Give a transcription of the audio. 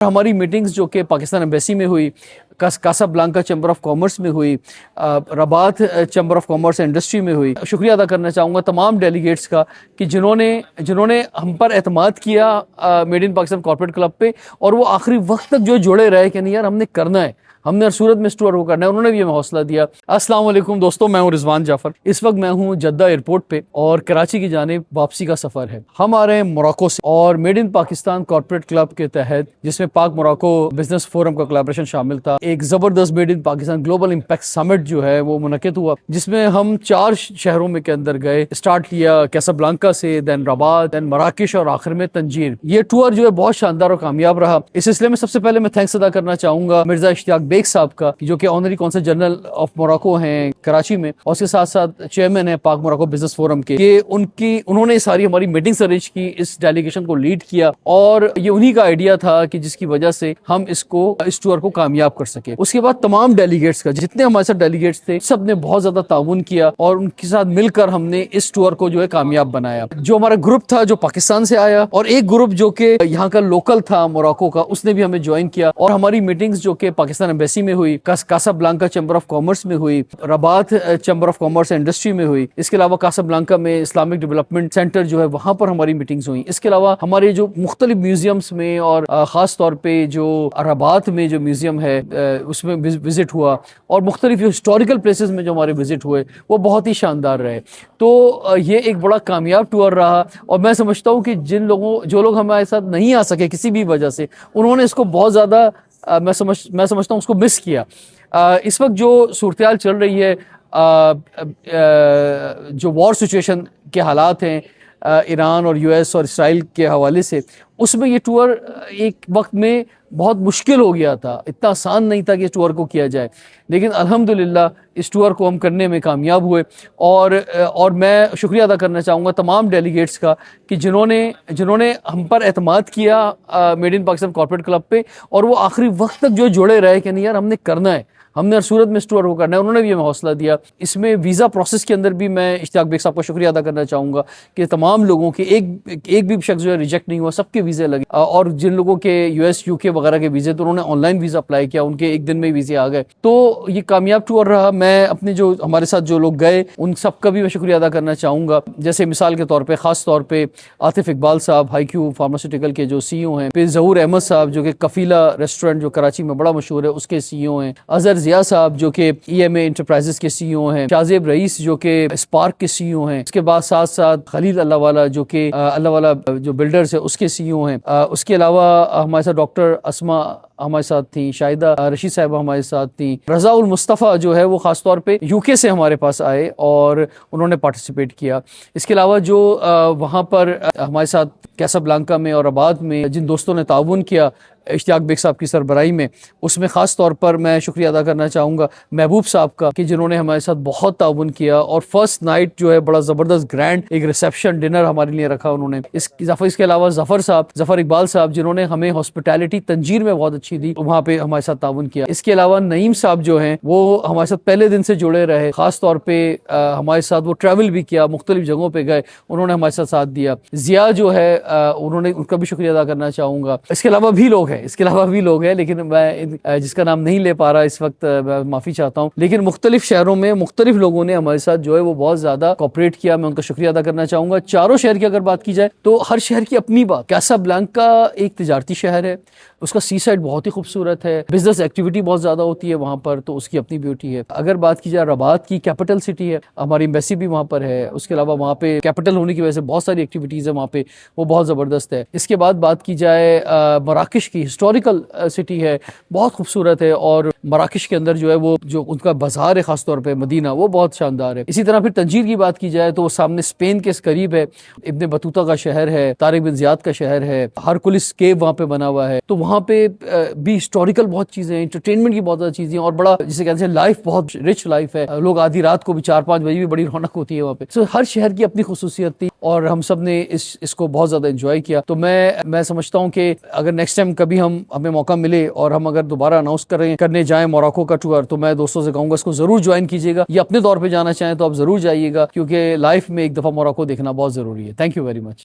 हमारी मीटिंग्स जो कि पाकिस्तान एम्बेसी में हुई, कासाब्लांका चैम्बर ऑफ कॉमर्स में हुई, Rabat chamber of commerce industry में हुई। शुक्रिया अदा करना चाहूँगा तमाम डेलीगेट्स का कि जिन्होंने हम पर एतमाद किया made in Pakistan corporate club पे, और वो आखिरी वक्त तक जो जुड़े रहे कि नहीं यार हमने करना है, हमने हर सूरत में इस टूर को करना है। उन्होंने भी हमें हौसला दिया। अस्सलाम वालेकुम दोस्तों, मैं हूं रिजवान जाफर। इस वक्त मैं हूं जद्दा एयरपोर्ट पे और कराची की जानिब वापसी का सफर है। हम आ रहे हैं मोरक्को से और made in Pakistan corporate club के तहत, जिसमें पाक मोरक्को बिजनेस फोरम का कोलैबोरेशन शामिल था, एक जबरदस्त made in Pakistan global impact summit जो है वो मुनक्किद हुआ, जिसमें हम 4 शहरों में के अंदर गए। स्टार्ट किया कासाब्लांका से, देन रबात, देन मराकेश और आखिर में तंजीर। ये टूर जो है बहुत शानदार और कामयाब रहा। इस सिलसिले में सबसे पहले मैं थैंक्स अदा करना चाहूंगा मिर्जा इश्तियाक बेग साहब का, जो कि honorary consul general of Morocco हैं कराची में, और उसके साथ साथ चेयरमैन है पाक मोरक्को बिजनेस फोरम के। ये उन्होंने सारी हमारी मीटिंग्स अरेंज की, इस डेलीगेशन को लीड किया, और ये उन्हीं का आइडिया था कि जिसकी वजह से हम इस टूर को कामयाब कर सके। उसके बाद तमाम डेलीगेट्स का, जितने हमारे साथ डेलीगेट्स थे, सब ने बहुत ज्यादा ताउन किया और उनके साथ मिलकर हमने इस टूर को जो है कामयाब बनाया। जो हमारा ग्रुप था जो पाकिस्तान से आया, और एक ग्रुप जो कि यहाँ का लोकल था मोरक्को का, उसने भी हमें ज्वाइन किया। और हमारी मीटिंग्स जो कि पाकिस्तान एम्बेसी में हुई, कासाब्लांका चैम्बर ऑफ कॉमर्स में हुई, Rabat chamber of commerce industry में हुई, इसके अलावा कासाब्लांका में इस्लामिक डेवलपमेंट सेंटर जो है वहां पर हमारी मीटिंग्स हुई। इसके अलावा हमारे जो मुख्तलिफ म्यूजियम्स में, और खास तौर पे जो रबात में जो म्यूजियम है उसमें विजिट हुआ, और मुख्तलिफ हिस्टोरिकल प्लेसेस में जो हमारे विजिट हुए वो बहुत ही शानदार रहे। तो ये एक बड़ा कामयाब टूर रहा, और मैं समझता हूँ कि जो लोग हमारे साथ नहीं आ सके किसी भी वजह से, उन्होंने इसको बहुत ज्यादा मैं समझता हूँ उसको मिस किया। इस वक्त जो सूरत चल रही है, जो वॉर सिचुएशन के हालात हैं ईरान और यूएस और इसराइल के हवाले से, उसमें ये टूर एक वक्त में बहुत मुश्किल हो गया था। इतना आसान नहीं था कि इस टूर को किया जाए, लेकिन अल्हम्दुलिल्लाह इस टूर को हम करने में कामयाब हुए। और मैं शुक्रिया अदा करना चाहूँगा तमाम डेलीगेट्स का कि जिन्होंने हम पर एतमाद किया made in Pakistan corporate club पे, और वो आखिरी वक्त तक जो जुड़े रहे कि नहीं यार हमने करना है, हमने हर सूरत में इस टूर को करना है। उन्होंने भी हमें हौसला दिया। इसमें वीज़ा प्रोसेस के अंदर भी मैं इश्तियाक बेग साहब का शुक्रिया अदा करना चाहूँगा कि तमाम लोगों के एक भी शख्स जो है रिजेक्ट नहीं हुआ, सबके वीज़े लगे। और जिन लोगों के यूएस यूके वगैरह के वीज़े, तो उन्होंने ऑनलाइन वीज़ा अप्लाई किया, उनके एक दिन में वीज़े आ गए। तो ये कामयाब टूर रहा। मैं अपने जो हमारे साथ जो लोग गए उन सबका भी मैं शुक्रिया अदा करना चाहूँगा। जैसे मिसाल के तौर पर ख़ास तौर पर आतिफ इकबाल साहब, हाईक्यू फार्मास्यूटिकल के जो CEO हैं, फिर ज़हूर अहमद साहब जो कि कफीला रेस्टोरेंट जो कराची में बड़ा मशहूर है उसके CEO हैं, अजहर जिया साहब जो कि EMA इंटरप्राइजेस के CEO हैं, शाहजेब रईस जो कि स्पार्क के CEO हैं, उसके बाद साथ साथ खलील अल्लाहवाला जो कि अल्लाहवाला जो बिल्डर्स है उसके CEO हैं। उसके अलावा हमारे साथ डॉक्टर अस्मा हमारे साथ थी, शाहिदा रशीद साहिबा हमारे साथ थी, रजा उल मुस्तफ़ा जो है वो खास तौर पे UK से हमारे पास आए और उन्होंने पार्टिसिपेट किया। इसके अलावा जो वहाँ पर हमारे साथ कासाब्लांका में और रबात में जिन दोस्तों ने ताउन किया इश्तियाक बेग साहब की सरबराही में, उसमें ख़ास तौर पर मैं शुक्रिया अदा करना चाहूँगा महबूब साहब का कि जिन्होंने हमारे साथ बहुत ताउन किया। और फर्स्ट नाइट जो है बड़ा ज़बरदस्त ग्रैंड एक रिसेप्शन डिनर हमारे लिए रखा उन्होंने। इसके अलावा जफ़र इकबाल साहब जिन्होंने हमें हॉस्पिटैलिटी तंजीर में बहुत अच्छी दी, वहाँ पे हमारे साथ ताउन किया। इसके अलावा नईम साहब जो हैं वो हमारे साथ पहले दिन से जुड़े रहे, ख़ास तौर पर हमारे साथ वो ट्रैवल भी किया, मुख्तलिफ जगहों पर गए, उन्होंने हमारे साथ दिया। ज़िया जो है उनका भी शुक्रिया अदा करना चाहूँगा। इसके अलावा भी लोग हैं लेकिन मैं जिसका नाम नहीं ले पा रहा इस वक्त, माफ़ी चाहता हूँ। लेकिन मुख्तलिफ शहरों में मुख्तलिफ लोगों ने हमारे साथ जो है वो बहुत ज़्यादा कोऑपरेट किया, मैं उनका शुक्रिया अदा करना चाहूँगा। चारों शहर की अगर बात की जाए तो हर शहर की अपनी बात। कासाब्लांका एक तिजारती शहर है, उसका सी साइड बहुत ही खूबसूरत है, बिजनेस एक्टिविटी बहुत ज़्यादा होती है वहाँ पर, तो उसकी अपनी ब्यूटी है। अगर बात की जाए रबात की, कैपिटल सिटी है, हमारी एम्बेसी भी वहाँ पर है। उसके अलावा वहाँ पे कैपिटल होने की वजह से बहुत सारी एक्टिविटीज़ है वहाँ पे, वो बहुत ज़बरदस्त है। इसके बाद बात की जाए मराकेश की, हिस्टोरिकल सिटी है, बहुत खूबसूरत है। और मराकेश के अंदर जो है वो जो उनका बाजार है खासतौर पे मदीना, वो बहुत शानदार है। इसी तरह फिर तंजीर की बात की जाए तो वो सामने स्पेन के करीब है, इब्न बतूता का शहर है, तारिक बिन ज़ियाद का शहर है, हरकुलिस केव वहाँ पे बना हुआ है। तो वहाँ पे भी हिस्टोरिकल बहुत चीज़ें हैं, एंटरटेनमेंट की बहुत ज़्यादा चीज़ें, और बड़ा जिसे कहते हैं लाइफ बहुत रिच लाइफ है। लोग आधी रात को भी 4-5 बजे भी बड़ी रौनक होती है वहाँ पे। तो हर शहर की अपनी खुसूसियत थी और हम सब ने इसको बहुत ज़्यादा एंजॉय किया। तो मैं समझता हूँ कि अगर नेक्स्ट टाइम कभी हमें मौका मिले और हम अगर दोबारा अनाउंस करने जाएं मोरक्को का टूर, तो मैं दोस्तों से कहूँगा इसको ज़रूर ज्वाइन कीजिएगा, या अपने तौर पर जाना चाहें तो आप ज़रूर जाइएगा, क्योंकि लाइफ में एक दफ़ा मोरक्को देखना बहुत ज़रूरी है। Thank you very much.